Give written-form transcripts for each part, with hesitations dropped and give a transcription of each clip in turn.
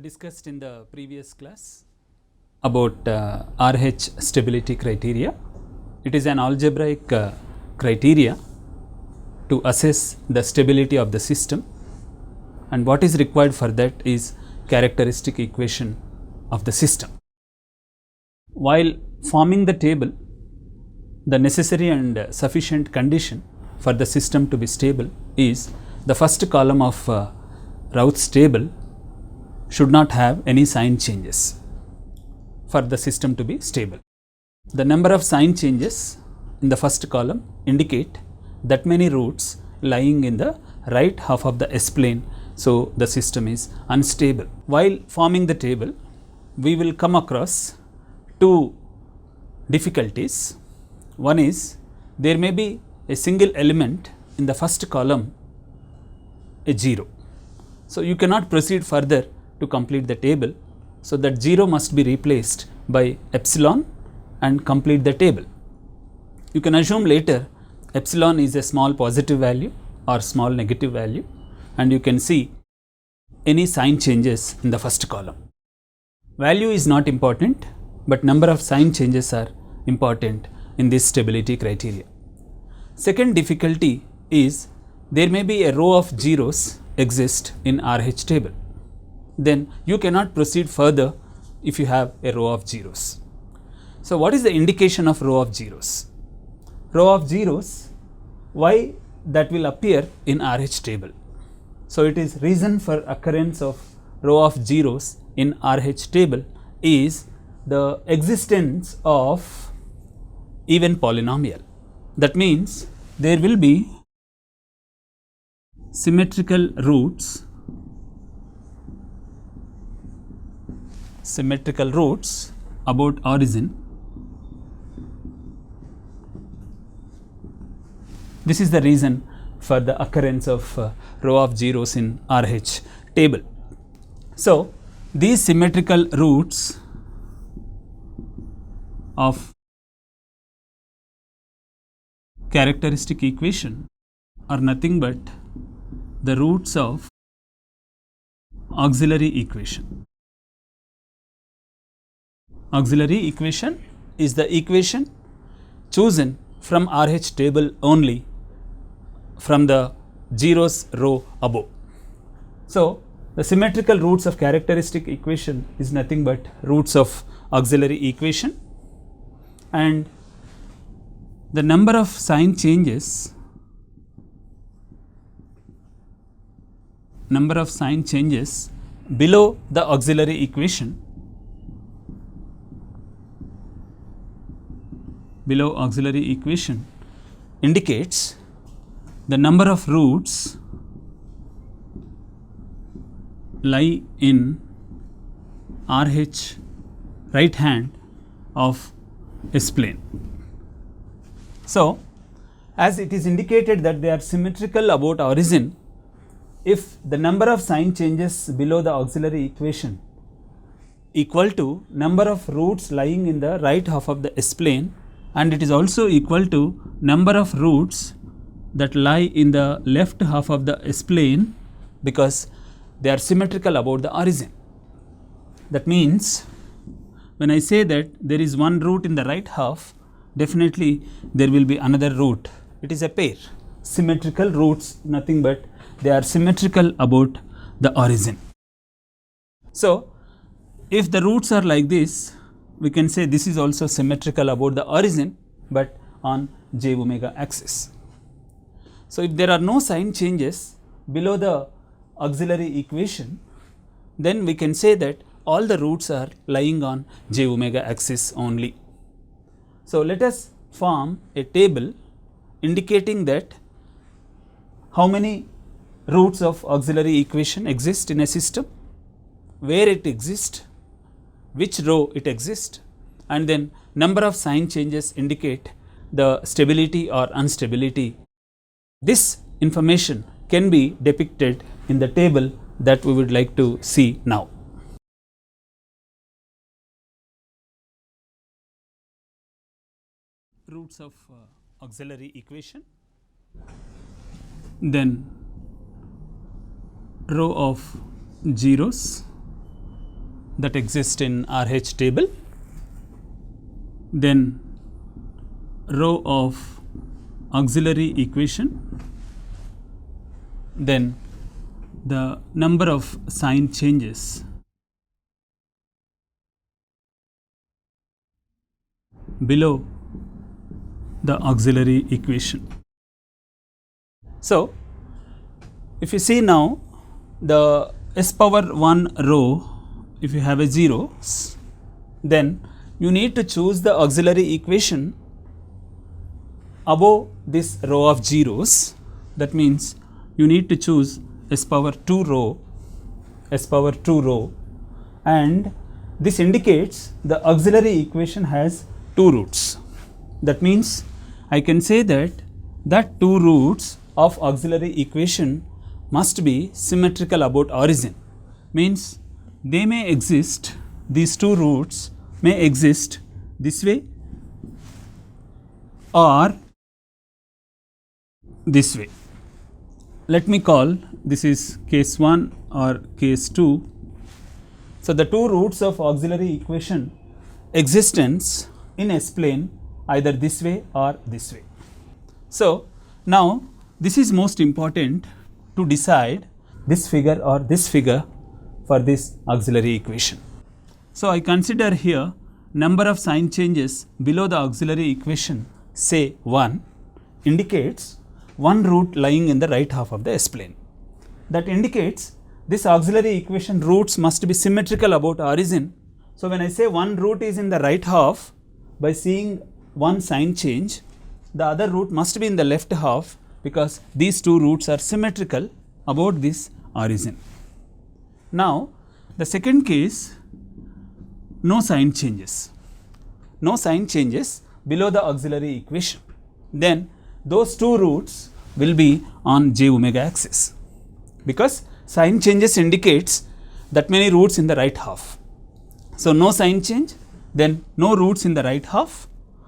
discussed in the previous class about RH stability criteria. It is an algebraic criteria to assess the stability of the system, and what is required for that is characteristic equation of the system. While forming the table, the necessary and sufficient condition for the system to be stable is the first column of Routh's table should not have any sign changes for the system to be stable. The number of sign changes in the first column indicate that many roots lying in the right half of the S-plane, so the system is unstable. While forming the table, we will come across two difficulties. One is there may be a single element in the first column, a 0. So you cannot proceed further to complete the table. So that 0 must be replaced by epsilon and complete the table. You can assume later epsilon is a small positive value or small negative value, and you can see any sign changes in the first column. Value is not important, but number of sign changes are important in this stability criteria. Second difficulty is there may be a row of zeros exist in RH table. Then you cannot proceed further if you have a row of zeros. So what is the indication of row of zeros? Row of zeros, why that will appear in RH table. So it is reason for occurrence of row of zeros in RH table is the existence of even polynomial. That means there will be symmetrical roots about origin. This is the reason for the occurrence of row of zeros in RH table. So these symmetrical roots of characteristic equation are nothing but the roots of auxiliary equation. Auxiliary equation is the equation chosen from RH table only from the zeros row above. So the symmetrical roots of characteristic equation is nothing but roots of auxiliary equation, and the number of sign changes below the auxiliary equation indicates the number of roots lie in RH right hand of S-plane. So as it is indicated that they are symmetrical about origin, if the number of sign changes below the auxiliary equation equal to number of roots lying in the right half of the S-plane, and it is also equal to number of roots that lie in the left half of the S-plane, because they are symmetrical about the origin. That means when I say that there is one root in the right half, definitely there will be another root. It is a pair. Symmetrical roots, nothing but they are symmetrical about the origin. So if the roots are like this, we can say this is also symmetrical about the origin, but on j omega axis. So if there are no sign changes below the auxiliary equation, then we can say that all the roots are lying on j omega axis only. So let us form a table indicating that how many roots of auxiliary equation exist in a system, where it exists, which row it exists, and then number of sign changes indicate the stability or instability. This information can be depicted in the table that we would like to see now. Roots of auxiliary equation, then row of zeros that exist in RH table, then row of auxiliary equation, then the number of sign changes below the auxiliary equation. So, if you see now the s power 1 row, if you have a zeros, then you need to choose the auxiliary equation above this row of zeros. That means you need to choose s power 2 row, and this indicates the auxiliary equation has 2 roots. That means I can say that 2 roots of auxiliary equation must be symmetrical about origin. Means they may exist, these 2 roots may exist this way or this way. Let me call this is case 1 or case 2. So, the 2 roots of auxiliary equation existence in S plane either this way or this way. So, now this is most important to decide this figure or this figure for this auxiliary equation. So, I consider here number of sign changes below the auxiliary equation, say 1, indicates one root lying in the right half of the S plane. That indicates this auxiliary equation roots must be symmetrical about origin. So, when I say one root is in the right half, by seeing one sign change, the other root must be in the left half, because these 2 roots are symmetrical about this origin. Now, the second case, no sign changes below the auxiliary equation, then those 2 roots will be on j omega axis, because sign changes indicates that many roots in the right half. So, no sign change, then no roots in the right half.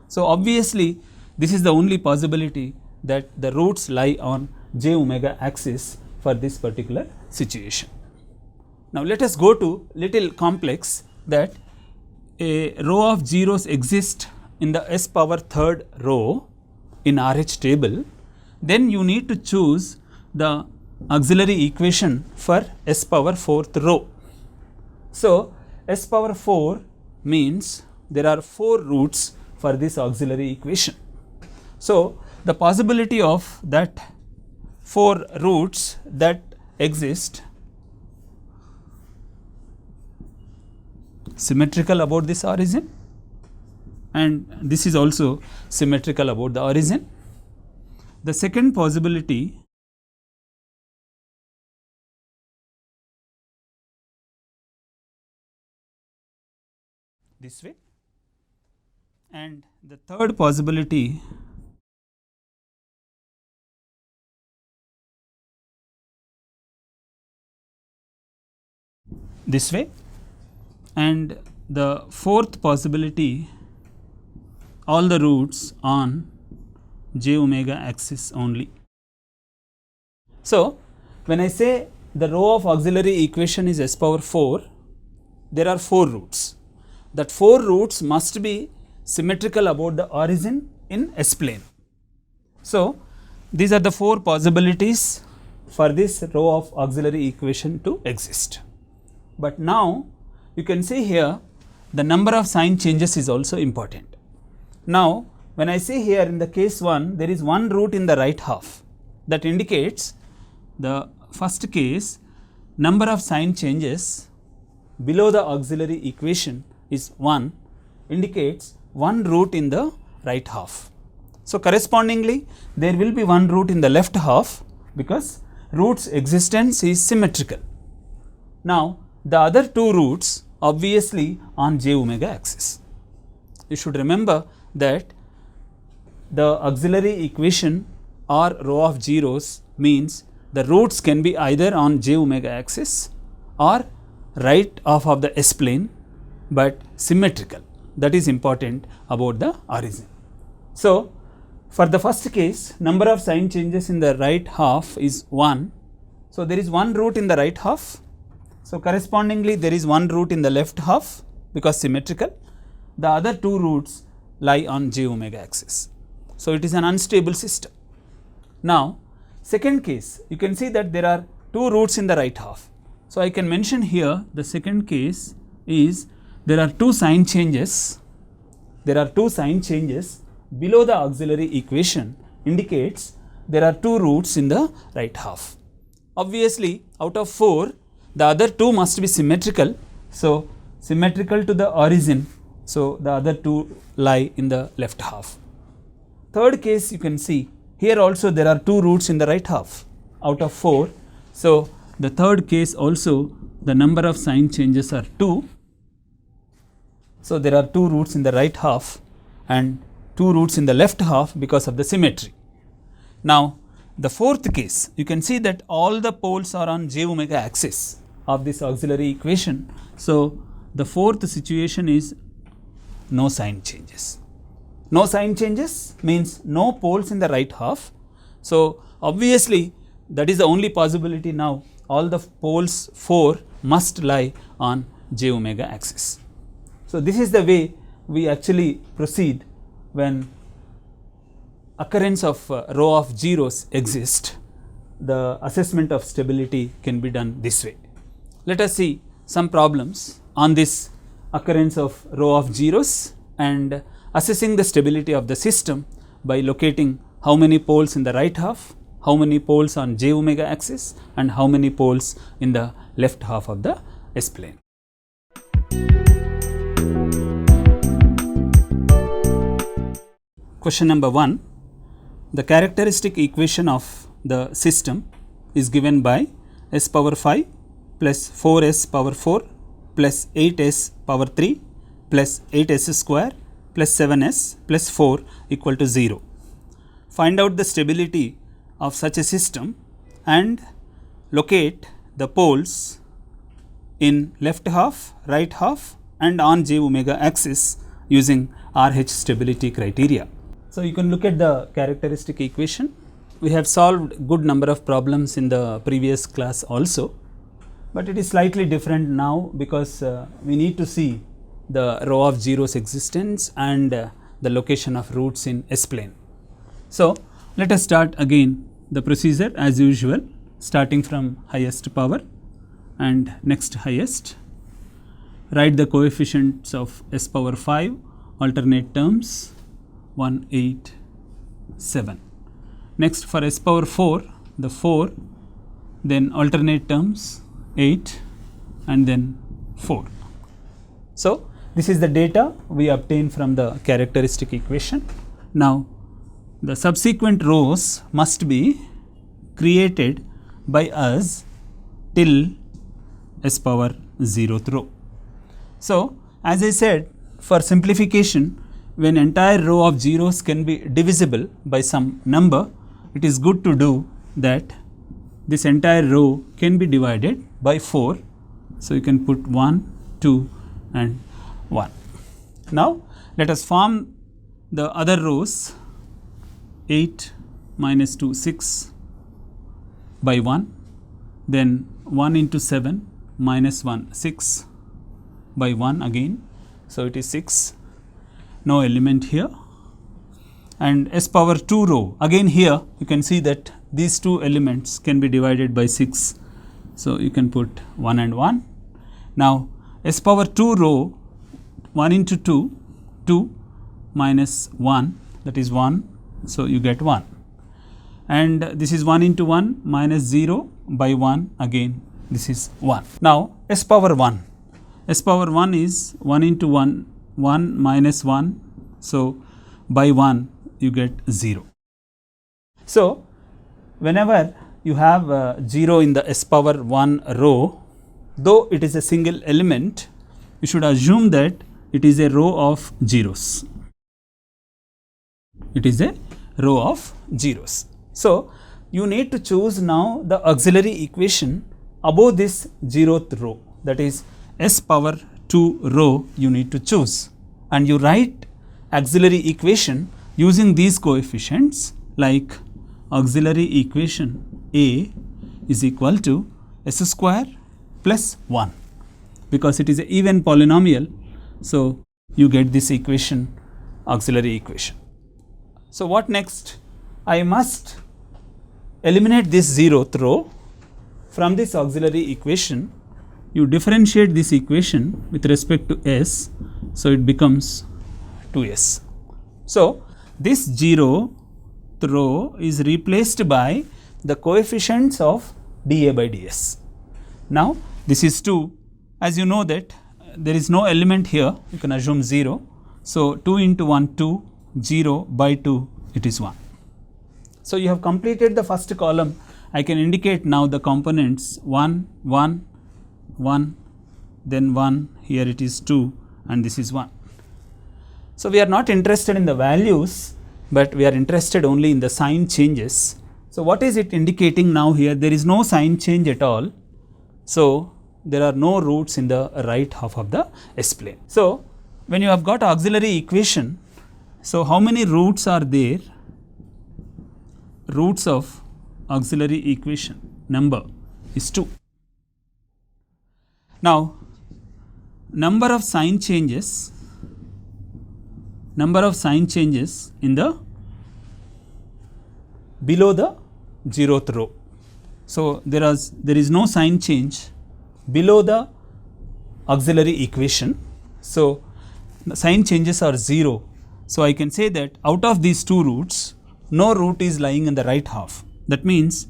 So, obviously this is the only possibility that the roots lie on j omega axis for this particular situation. Now, let us go to little complex, that a row of zeros exist in the s power 3rd row in RH table, then you need to choose the auxiliary equation for s power 4th row. So, s power 4 means there are 4 roots for this auxiliary equation. So, the possibility of that 4 roots that exist symmetrical about this origin, and this is also symmetrical about the origin. The second possibility this way, and the third possibility this way, and the fourth possibility all the roots on j omega axis only. So, when I say the row of auxiliary equation is s power 4, there are 4 roots. That 4 roots must be symmetrical about the origin in S plane. So, these are the 4 possibilities for this row of auxiliary equation to exist. But now, you can see here the number of sign changes is also important. Now, when I say here in the case 1, there is one root in the right half, that indicates the first case number of sign changes below the auxiliary equation is 1, indicates one root in the right half. So, correspondingly there will be one root in the left half, because roots existence is symmetrical. Now, the other 2 roots obviously on j omega axis. You should remember that the auxiliary equation or row of zeros means the roots can be either on j omega axis or right half of the S plane, but symmetrical. That is important about the origin. So, for the first case, number of sign changes in the right half is 1. So, there is one root in the right half, So, correspondingly there is one root in the left half because symmetrical, the other two roots lie on j omega axis. So, it is an unstable system. Now, second case, you can see that there are two roots in the right half. So, I can mention here the second case is there are two sign changes. There are two sign changes below the auxiliary equation indicates there are two roots in the right half. Obviously, out of 4, the other 2 must be symmetrical. So, symmetrical to the origin. So, the other 2 lie in the left half. Third case, you can see here also there are two roots in the right half out of 4. So, the third case also the number of sign changes are 2. So, there are two roots in the right half and two roots in the left half because of the symmetry. Now, the fourth case, you can see that all the poles are on j omega axis of this auxiliary equation. So, the fourth situation is no sign changes. No sign changes means no poles in the right half. So, obviously, that is the only possibility now, all the poles 4 must lie on j omega axis. So, this is the way we actually proceed when occurrence of row of zeros exist. The assessment of stability can be done this way. Let us see some problems on this occurrence of row of zeros and assessing the stability of the system by locating how many poles in the right half, how many poles on j omega axis and how many poles in the left half of the S plane. Question number 1. The characteristic equation of the system is given by s power 5 plus 4s power 4 plus 8s power 3 plus 8s square plus 7s plus 4 equal to 0. Find out the stability of such a system and locate the poles in left half, right half and on j omega axis using RH stability criteria. So, you can look at the characteristic equation. We have solved good number of problems in the previous class also, but it is slightly different now because we need to see the row of zeros existence and the location of roots in S plane. So, let us start again the procedure as usual, starting from highest power and next highest. Write the coefficients of s power 5 alternate terms 1, 8, 7. Next for s power 4, the 4, then alternate terms 8 and then 4. So, this is the data we obtain from the characteristic equation. Now, the subsequent rows must be created by us till s power 0th row. So, as I said, for simplification, when entire row of zeros can be divisible by some number, it is good to do that this entire row can be divided by 4. So, you can put 1, 2 and 1. Now, let us form the other rows. 8 minus 2, 6 by 1, then 1 into 7 minus 1, 6 by 1 again. So, it is 6, no element here, and s power 2 row again here you can see that these two elements can be divided by 6. So, you can put 1 and 1. Now, s power 2 row 1 into 2, 2 minus 1 that is 1. So, you get 1 and this is 1 into 1 minus 0 by 1 again this is 1. Now, s power 1 is 1 into 1, 1 minus 1. So, by 1 you get 0. So, whenever you have 0 in the s power 1 row, though it is a single element, you should assume that it is a row of zeros. It is a row of zeros. So, you need to choose now the auxiliary equation above this 0th row, that is s power 2 row you need to choose, and you write auxiliary equation using these coefficients like auxiliary equation A is equal to s square plus 1, because it is an even polynomial. So you get this equation, auxiliary equation. So what next? I must eliminate this 0th row. From this auxiliary equation, you differentiate this equation with respect to s, so it becomes 2s. So this 0th row is replaced by the coefficients of dA by ds. Now this is 2, as you know that there is no element here, you can assume 0. So 2 into 1 2, 0 by 2 it is 1. So you have completed the first column. I can indicate now the components 1, 1, 1, then 1, here it is 2, and this is 1. So we are not interested in the values, but we are interested only in the sign changes. So what is it indicating now here? There is no sign change at all. So there are no roots in the right half of the S-plane. So when you have got auxiliary equation, so how many roots are there? Roots of auxiliary equation number is 2. Now number of sign changes in the below the 0th row. So there is no sign change below the auxiliary equation. So the sign changes are 0. So I can say that out of these two roots, no root is lying in the right half. That means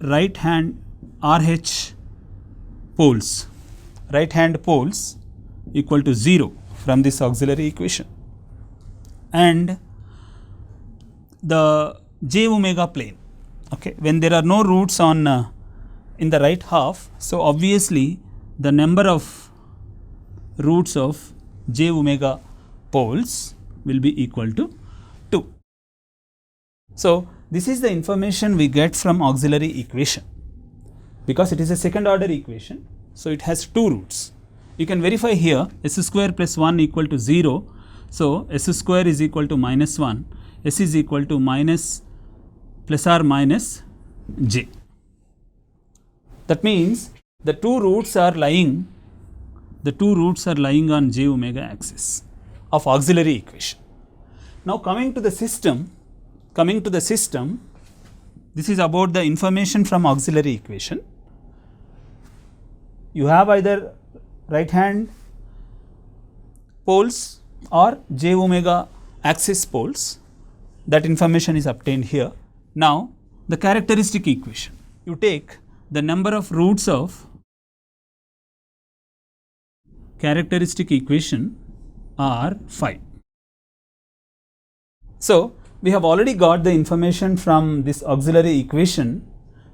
right hand RH poles, right hand poles equal to 0 from this auxiliary equation, and the j omega plane, okay, when there are no roots on in the right half, so obviously the number of roots of j omega poles will be equal to 2. So this is the information we get from auxiliary equation. Because it is a second order equation, so it has 2 roots. You can verify here s square plus 1 equal to 0. So s square is equal to minus 1, s is equal to minus plus or minus j. That means the two roots are lying on j omega axis of auxiliary equation. Now coming to the system, this is about the information from auxiliary equation. You have either right hand poles or j omega axis poles. That information is obtained here. Now the characteristic equation, you take the number of roots of characteristic equation are 5. So we have already got the information from this auxiliary equation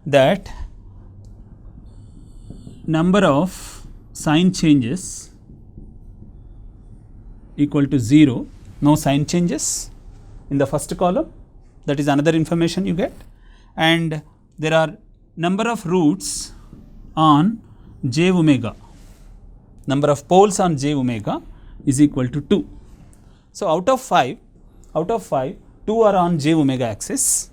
that number of sign changes equal to 0, no sign changes in the first column, that is another information you get, and there are number of roots on j omega, number of poles on j omega is equal to 2. So out of 5, 2 are on j omega axis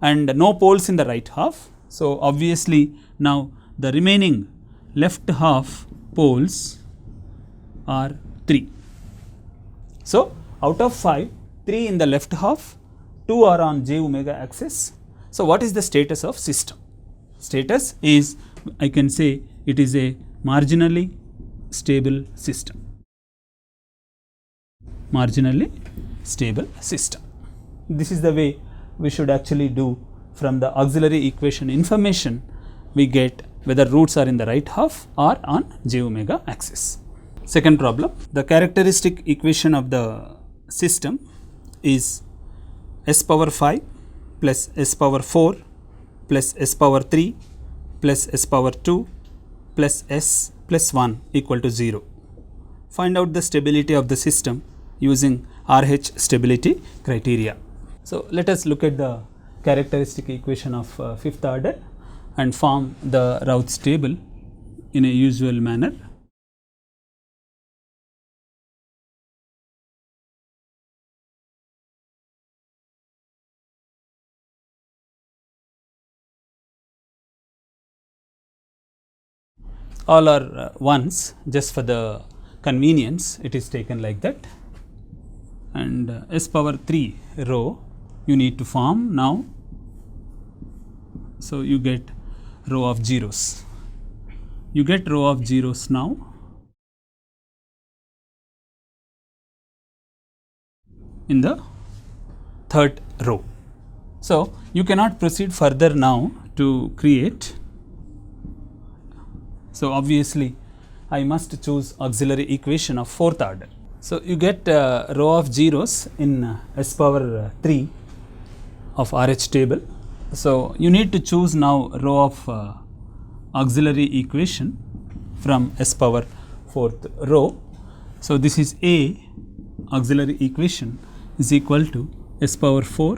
and no poles in the right half. So obviously now the remaining left half poles are 3. So out of 5, 3 in the left half, 2 are on j omega axis. So what is the status of system? Status is, I can say it is a marginally stable system. Marginally stable system. This is the way we should actually do. From the auxiliary equation information, we get whether roots are in the right half or on j omega axis. Second problem, the characteristic equation of the system is s power 5 plus s power 4 plus s power 3 plus s power 2 plus s plus 1 equal to 0. Find out the stability of the system using RH stability criteria. So let us look at the characteristic equation of fifth order and form the Routh's table in a usual manner. all are ones, just for the convenience it is taken like that. And s power 3 row you need to form now. So you get row of zeros. You get row of zeros now. In the third row. So you cannot proceed further now to create. So obviously I must choose auxiliary equation of fourth order. So you get row of zeros in s power 3 of RH table. So you need to choose now row of auxiliary equation from s power 4th row. So this is A auxiliary equation is equal to s power 4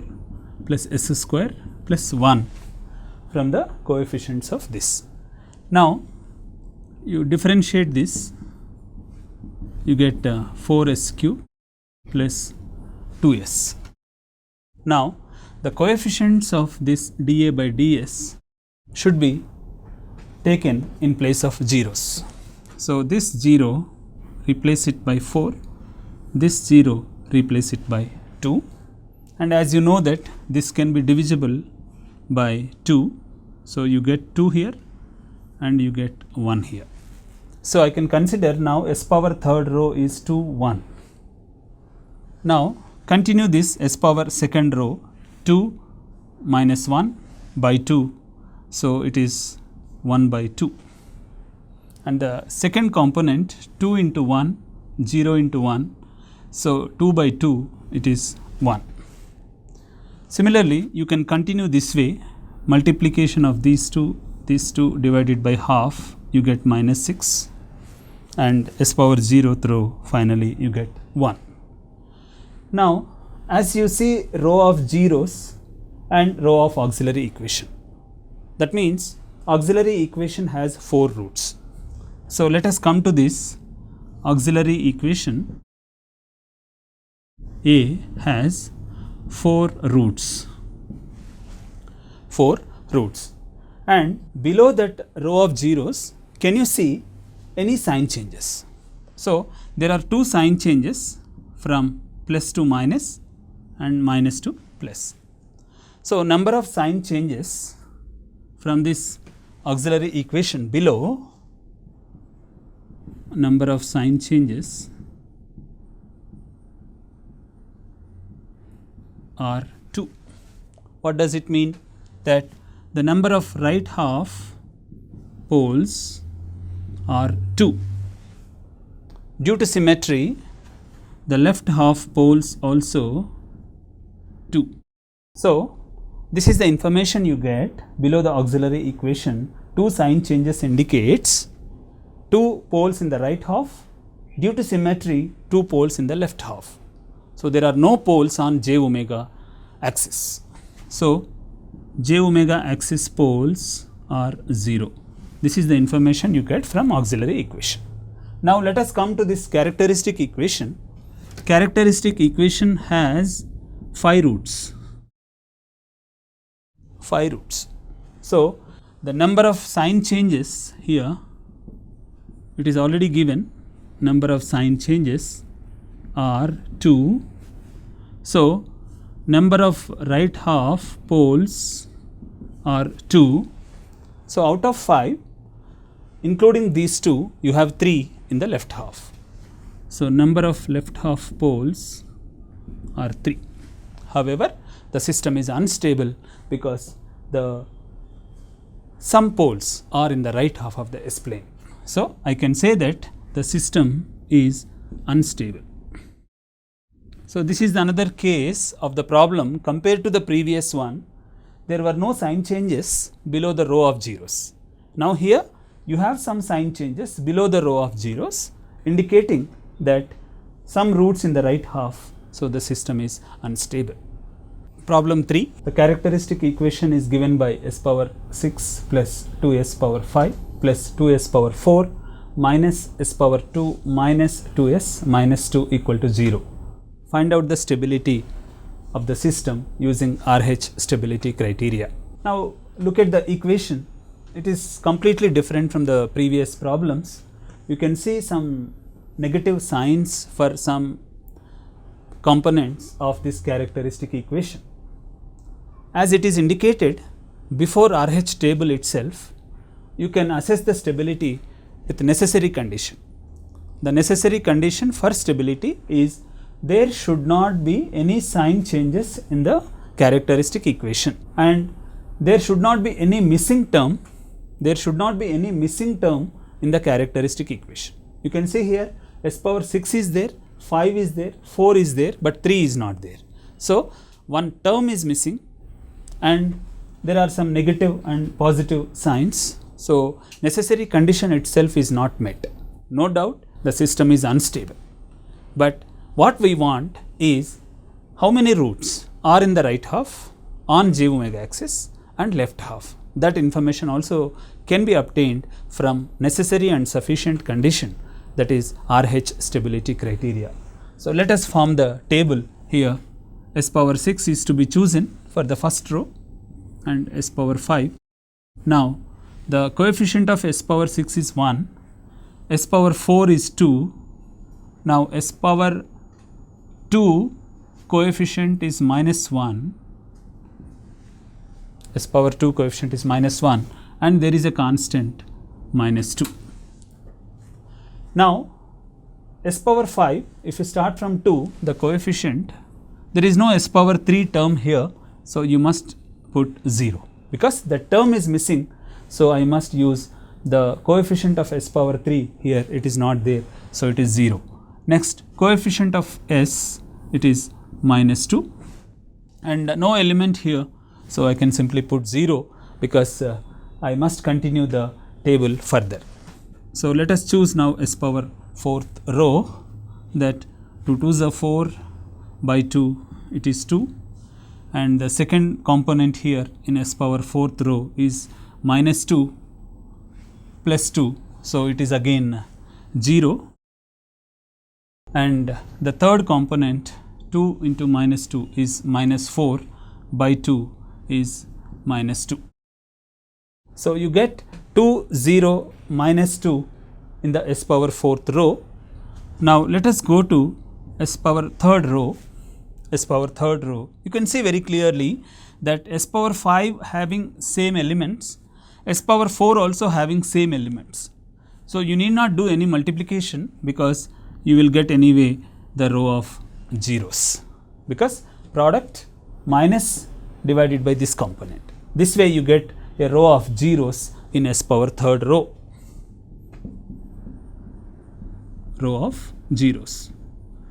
plus s square plus 1 from the coefficients of this. Now you differentiate this, you get 4s cube plus 2s. Now the coefficients of this dA by ds should be taken in place of zeros. So this 0 replace it by 4, this 0 replace it by 2, and as you know that this can be divisible by 2. So you get 2 here and you get 1 here. So I can consider now s power third row is 2 1. Now continue this s power second row, 2 minus 1 by 2, so it is 1 by 2, and the second component 2 into 1, 0 into 1, so 2 by 2 it is 1. Similarly you can continue this way, multiplication of these two divided by half, you get minus 6, and s power 0th row finally you get 1. Now as you see row of zeros and row of auxiliary equation, that means auxiliary equation has 4 roots. So let us come to this auxiliary equation. A has 4 roots, and below that row of zeros can you see any sign changes? So there are 2 sign changes from plus to minus and minus to plus. So number of sign changes from this auxiliary equation below, number of sign changes are 2. What does it mean? That the number of right half poles are 2. Due to symmetry, the left half poles also 2. So this is the information you get below the auxiliary equation. 2 sign changes indicates 2 poles in the right half, due to symmetry 2 poles in the left half. So there are no poles on j omega axis. So j omega axis poles are 0. This is the information you get from auxiliary equation. Now let us come to this characteristic equation. Characteristic equation has 5 roots. 5 roots. So the number of sign changes here, it is already given, number of sign changes are 2. So number of right half poles are 2. So out of 5, including these 2, you have 3 in the left half. So number of left half poles are 3. However, the system is unstable because some poles are in the right half of the S plane. So I can say that the system is unstable. So this is another case of the problem. Compared to the previous one, there were no sign changes below the row of zeros. Now here you have some sign changes below the row of zeros, indicating that some roots in the right half, so the system is unstable. Problem 3, the characteristic equation is given by s power 6 plus 2s power 5 plus 2s power 4 minus s power 2 minus 2s minus 2 equal to 0. Find out the stability of the system using RH stability criteria. Now look at the equation. it is completely different from the previous problems. You can see some negative signs for some components of this characteristic equation. As it is indicated before RH table itself, you can assess the stability with necessary condition. The necessary condition for stability is there should not be any sign changes in the characteristic equation, and there should not be any missing term. There should not be any missing term in the characteristic equation. You can see here s power 6 is there, 5 is there, 4 is there, but 3 is not there. So one term is missing and there are some negative and positive signs. So necessary condition itself is not met. No doubt the system is unstable. But what we want is how many roots are in the right half on j omega axis and left half. That information also can be obtained from necessary and sufficient condition, that is RH stability criteria. So let us form the table here. S power 6 is to be chosen for the first row and s power 5. Now the coefficient of s power 6 is 1, s power 4 is 2. Now s power 2 coefficient is minus 1, s power 2 coefficient is minus 1, and there is a constant minus 2. Now s power 5, if you start from 2, the coefficient, there is no s power 3 term here, so you must put 0 because the term is missing. So I must use the coefficient of s power 3 here, it is not there, so it is 0. Next, coefficient of s, it is minus 2 and no element here, so I can simply put 0 because I must continue the table further. So let us choose now s power 4th row, that 2 2s are 4, by 2 it is 2, and the second component here in s power 4th row is minus 2 plus 2, so it is again 0, and the third component 2 into minus 2 is minus 4, by 2 is minus 2. So you get 2 0 minus 2 in the s power 4th row. Now let us go to s power 3rd row. S power 3rd row, you can see very clearly that s power 5 having same elements, s power 4 also having same elements. So you need not do any multiplication because you will get anyway the row of zeros, because product minus divided by this component. This way you get a row of zeros in s power 3rd row. Row of zeros.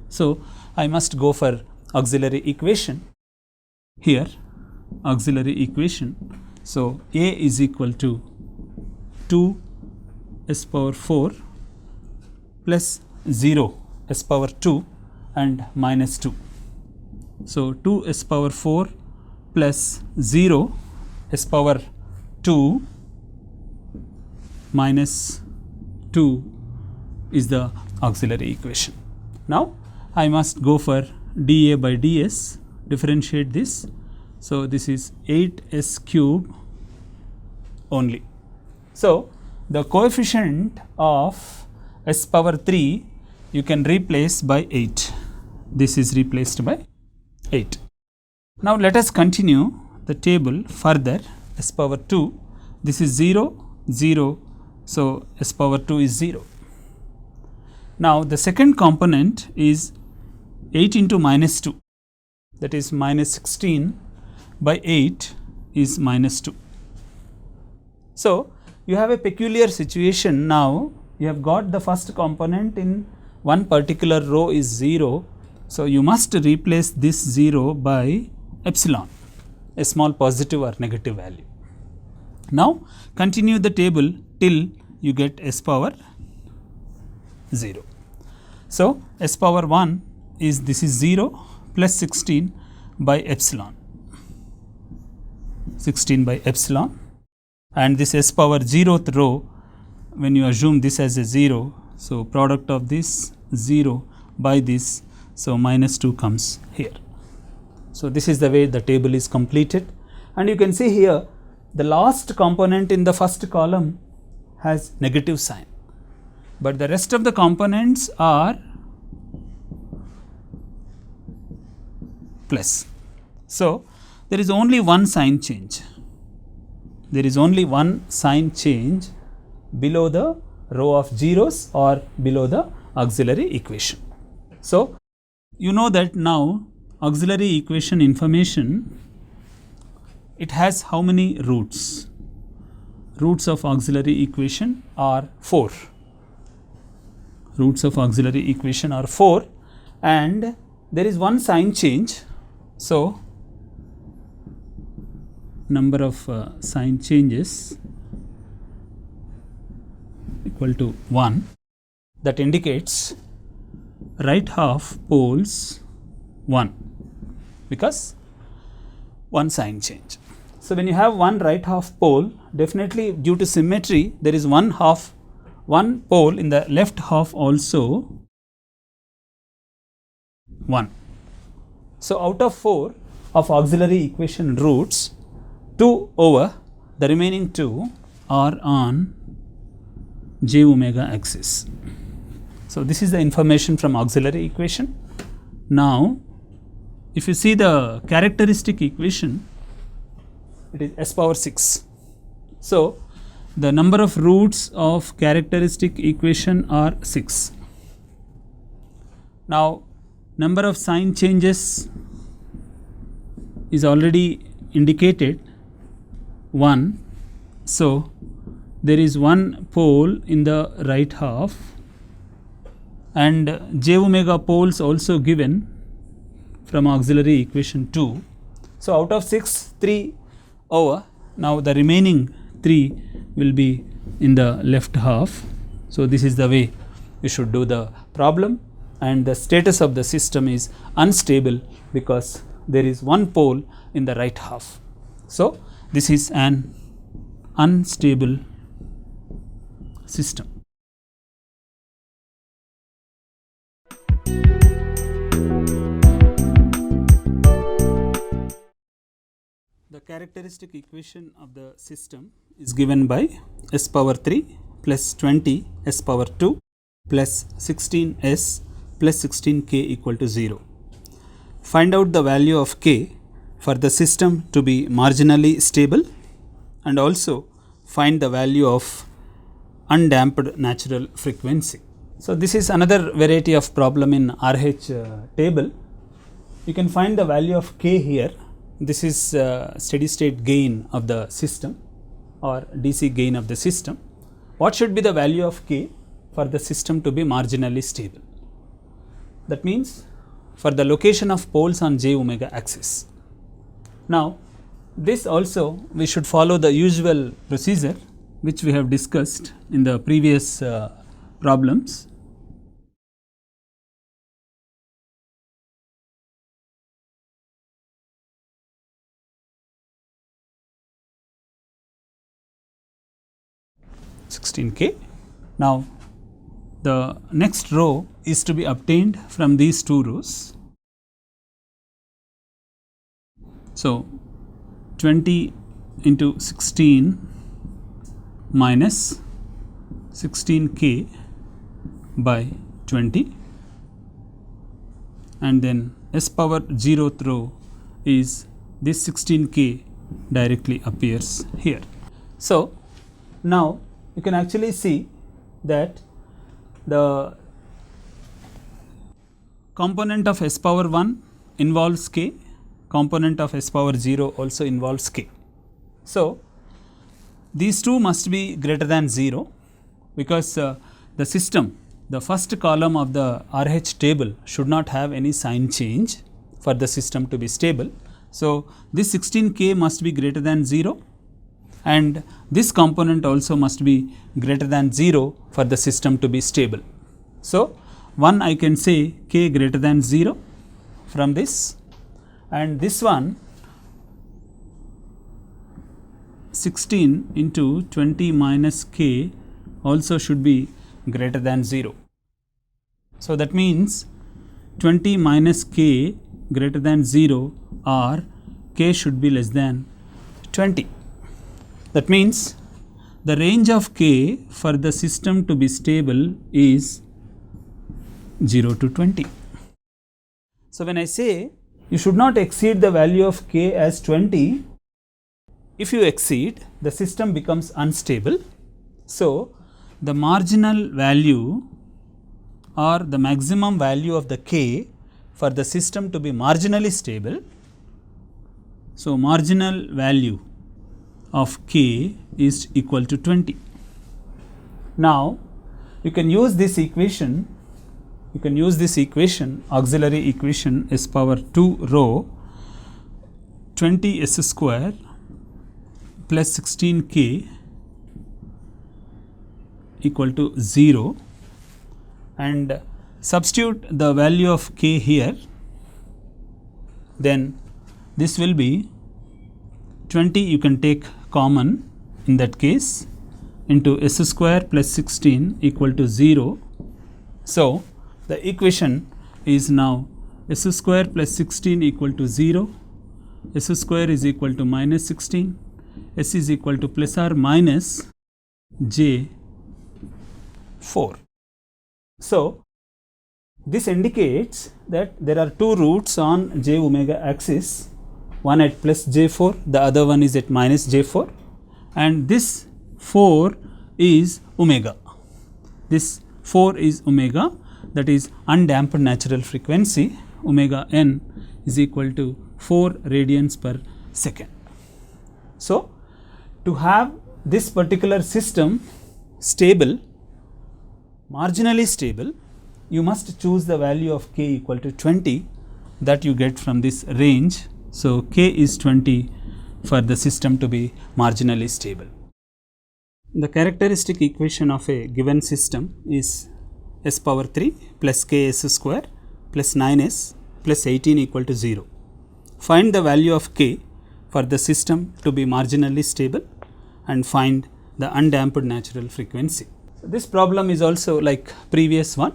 So I must go for auxiliary equation here, auxiliary equation. So A is equal to 2 s power 4 plus 0 s power 2 and minus 2. So 2 s power 4 plus 0 s power 2 minus 2 is the auxiliary equation. Now I must go for dA by ds, differentiate this. So this is 8s cube only. So the coefficient of s power 3 you can replace by 8. This is replaced by 8. Now let us continue the table further. S power 2, this is 0 0, so s power 2 is 0. Now the second component is 8 into minus 2, that is minus 16, by 8 is minus 2. So you have a peculiar situation now. You have got the first component in one particular row is 0, so you must replace this 0 by epsilon, a small positive or negative value. Now continue the table till you get s power 0. So s power 1 is, this is 0 plus 16 by epsilon, 16 by epsilon, and this s power 0th row, when you assume this as a 0, so product of this 0 by this, so minus 2 comes here. So this is the way the table is completed, and you can see here the last component in the first column has negative sign, but the rest of the components are plus. So, there is only one sign change. There is only one sign change below the row of zeros or below the auxiliary equation. So, you know that now auxiliary equation information, it has how many roots? Roots of auxiliary equation are 4. Roots of auxiliary equation are 4, and there is one sign change. So, number of sign changes equal to 1, that indicates right half poles 1 because one sign change. So, when you have one right half pole, definitely due to symmetry there is one pole in the left half also 1. So, out of 4 of auxiliary equation roots, 2 over the remaining 2 are on j omega axis. So, this is the information from auxiliary equation. Now, if you see the characteristic equation, it is s power 6. So, the number of roots of characteristic equation are 6. Now, number of sign changes is already indicated 1. So, there is one pole in the right half and j omega poles also given from auxiliary equation 2. So, out of 6, 3 over, now the remaining 3 will be in the left half. So, this is the way you should do the problem, and the status of the system is unstable because there is one pole in the right half. So, this is an unstable system. The characteristic equation of the system is given by s power 3 plus 20 s power 2 plus 16s plus 16k equal to 0. Find out the value of k for the system to be marginally stable, and also find the value of undamped natural frequency. So, this is another variety of problem in RH table. You can find the value of k here. This is steady state gain of the system or DC gain of the system. What should be the value of k for the system to be marginally stable? That means for the location of poles on j omega axis. Now, this also we should follow the usual procedure which we have discussed in the previous problems. $16K. Now, the next row is to be obtained from these two rows. So, 20 into 16 minus 16k by 20, and then s power 0th row is this 16k directly appears here. So, now you can actually see that the component of s power 1 involves k, component of s power 0 also involves k. So, these two must be greater than 0 because the system, the first column of the RH table should not have any sign change for the system to be stable. So, this 16k must be greater than 0, and this component also must be greater than 0 for the system to be stable. So, one I can say k greater than 0 from this, and this one 16 into 20 minus k also should be greater than 0. So, that means 20 minus k greater than 0 or k should be less than 20. That means the range of k for the system to be stable is 0 to 20. So when I say you should not exceed the value of k as 20, if you exceed, the system becomes unstable. So the marginal value or the maximum value of the k for the system to be marginally stable. So marginal value of k is equal to 20. Now you can use this equation, auxiliary equation s power 2 rho 20 s square plus 16k equal to 0, and substitute the value of k here, then this will be 20, you can take common in that case, into s square plus 16 equal to 0. So the equation is now s square plus 16 equal to 0, s square is equal to minus 16, s is equal to plus or minus j 4. So this indicates that there are two roots on j omega axis, one at plus j4, the other one is at minus j4, and this 4 is omega. This 4 is omega, that is undampened natural frequency, omega n is equal to 4 radians per second. So to have this particular system stable, marginally stable, you must choose the value of k equal to 20 that you get from this range. So k is 20 for the system to be marginally stable. The characteristic equation of a given system is s power 3 plus k s square plus 9s plus 18 equal to 0. Find the value of k for the system to be marginally stable and find the undampened natural frequency. This problem is also like previous one,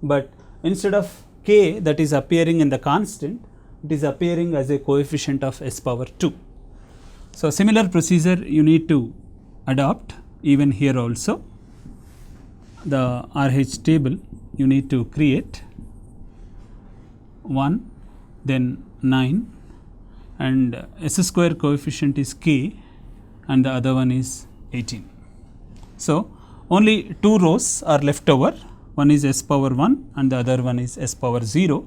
but instead of k that is appearing in the constant, it is appearing as a coefficient of s power 2. So similar procedure you need to adopt even here also. The RH table you need to create 1, then 9, and s square coefficient is k and the other one is 18. So only two rows are left over, one is s power 1 and the other one is s power 0.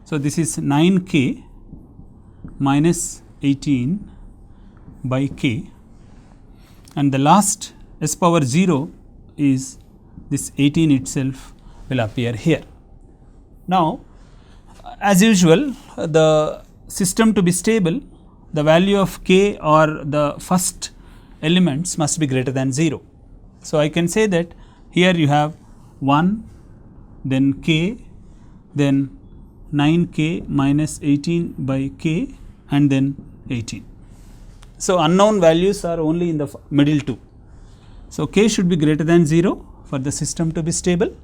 So this is 9k minus 18 by k, and the last s power 0 is this 18 itself will appear here. Now as usual, the system to be stable, the value of k or the first elements must be greater than 0. So I can say that here you have 1, then k, then 9k minus 18 by k, and then 18. So unknown values are only in the middle two. So k should be greater than 0 for the system to be stable,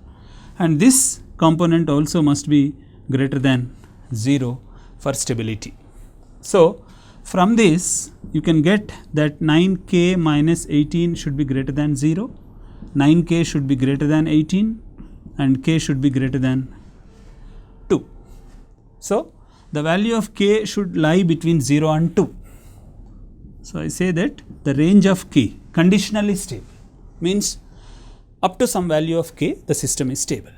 and this component also must be greater than 0 for stability. So from this you can get that 9k minus 18 should be greater than 0, 9k should be greater than 18, and k should be greater than 2. So the value of k should lie between 0 and 2. So I say that the range of k conditionally stable means up to some value of k the system is stable.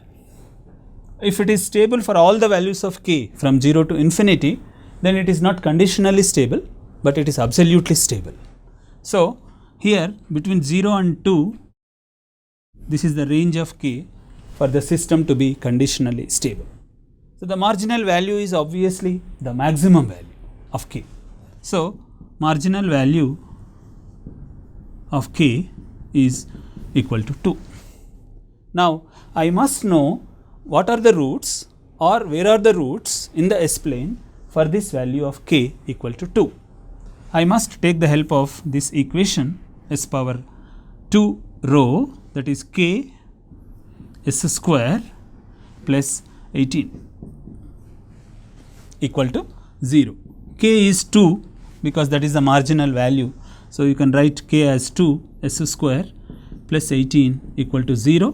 If it is stable for all the values of k from 0 to infinity, then it is not conditionally stable, but it is absolutely stable. So here between 0 and 2, this is the range of k for the system to be conditionally stable. So the marginal value is obviously the maximum value of k. So marginal value of k is equal to 2. Now I must know what are the roots or where are the roots in the S-plane for this value of k equal to 2. I must take the help of this equation s power 2 rho, that is k s square plus 18 equal to 0. K is 2 because that is the marginal value. So you can write k as 2 s square plus 18 equal to 0.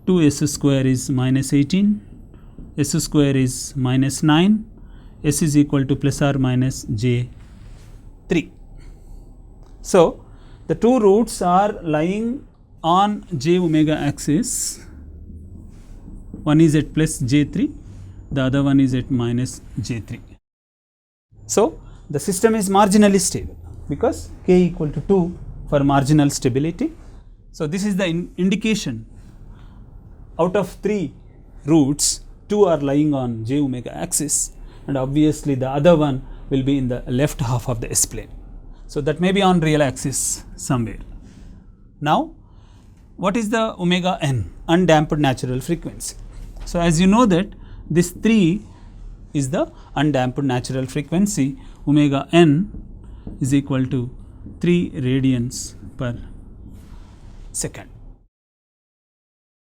2s square is minus 18, s square is minus 9, s is equal to plus or minus j3. So the two roots are lying on j omega axis. One is at plus j3, the other one is at minus j3. So the system is marginally stable because k equal to 2 for marginal stability. So this is the indication. Out of 3 roots, 2 are lying on j omega axis, and obviously the other one will be in the left half of the S plane. So that may be on real axis somewhere. Now what is the omega n, undamped natural frequency? So as you know that this 3 is the undamped natural frequency. Omega n is equal to 3 radians per second.